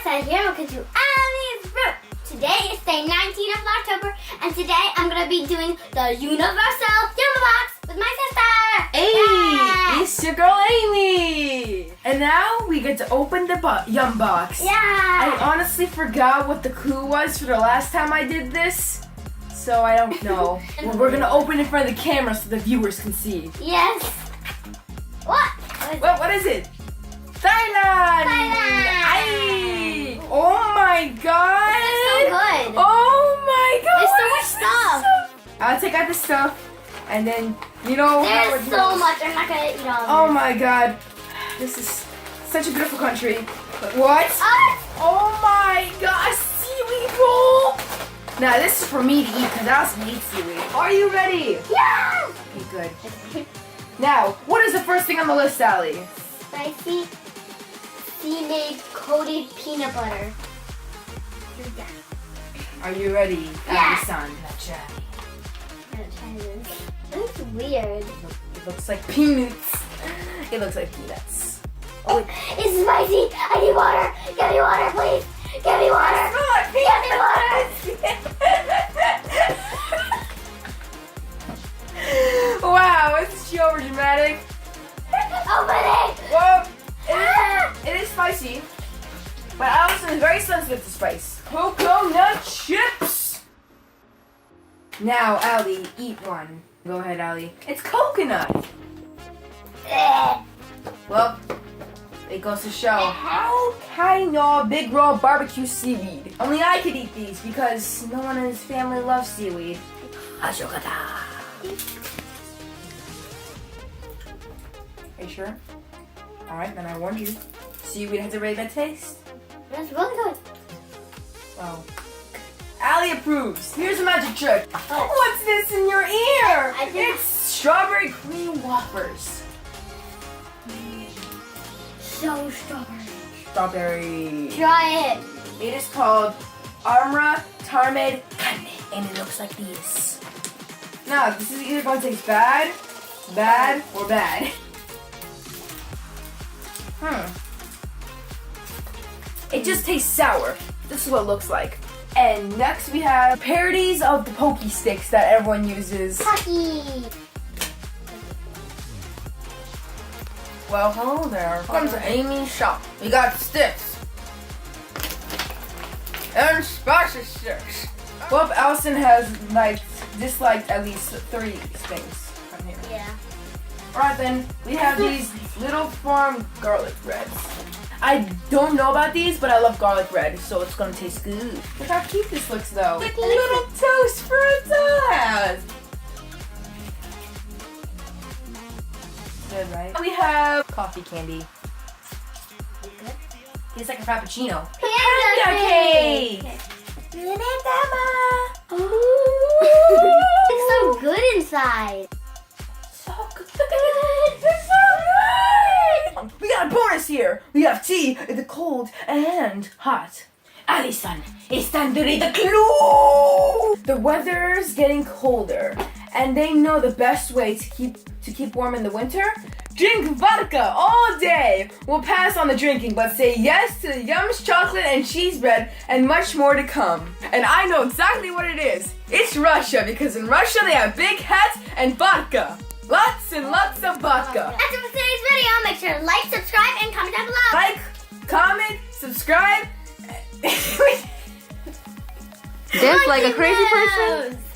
Roxanne here. Welcome to Allie's Room. Today is day 19 of Vlogtober, and today I'm going to be doing the Universal YumBox with my sister. Hey, Yay! it's your girl Amy. And now we get to open the YumBox. Yeah. I honestly forgot what the clue was for the last time I did this, so I don't know. Well, we're going to open in front of the camera so the viewers can see. Yes. What? What is it? Thailand! Thailand! Aye. Oh my god! It's so good. Oh my god! There's so what much is stuff. this? I'll take out the stuff, and then you know how There's it so goes. much. I'm not going to eat all of it. Oh my god! This is such a beautiful country. But what? Oh my god! A seaweed roll! Now this is for me to eat because I also eat seaweed. Are you ready? Yeah. Okay, good. Now, what is the first thing on the list, Sally? Spicy sea-made coated peanut butter. Are you ready, Yeah. Alison? Let's try. I'm gonna try this. It looks weird. It looks like peanuts. It looks like peanuts. Oh, It's spicy. I need water. Get me water, please. Get me water. Get me water. Wow, isn't she over dramatic? Open it. Well, it is spicy, but Allison is very sensitive to spice. Coconut chips. Now, Allie, eat one. Go ahead, Allie. It's coconut. Well, it goes to show how kind of big raw barbecue seaweed. Only I could eat these because no one in his family loves seaweed. Ashokata. Are you sure? Alright, then I warned you. Seaweed has a really bad taste. That's really good. Well, Allie approves. Here's a magic trick. What's this in your ear? It's strawberry cream wafers. So strawberry. Strawberry. Try it. It is called Armra Tarmed Candy, and it looks like this. Now, this is either going to taste bad, bad, or bad. It just tastes sour. This is what it looks like. And next we have parodies of the Pokey Sticks that everyone uses. Pocky. Well, hello there. Welcome to Amy's shop. We got sticks. And spicy sticks. Well, Allison has disliked at least 3 things from here. Yeah. Alright then, we have these Little Farm garlic breads. I don't know about these, but I love garlic bread, so it's gonna taste good. Look how cute this looks though. Like a little toast for a dollhouse. Good, right? We have coffee candy. Good. Tastes like a frappuccino. Panda cake. It's so good inside. So good. It's so good. We got a bonus here. We have tea in the cold and hot. Allison, it's time to read the clue. The weather's getting colder, and they know the best way to keep warm in the winter. Drink vodka all day. We'll pass on the drinking, but say yes to the Yum's chocolate and cheese bread and much more to come. And I know exactly what it is. It's Russia, because in Russia they have big hats and vodka. Lots and lots of vodka. That's it for today's video. Make sure to like, subscribe, and comment down below. Like, comment, subscribe. Just like a crazy person. Monkey nose.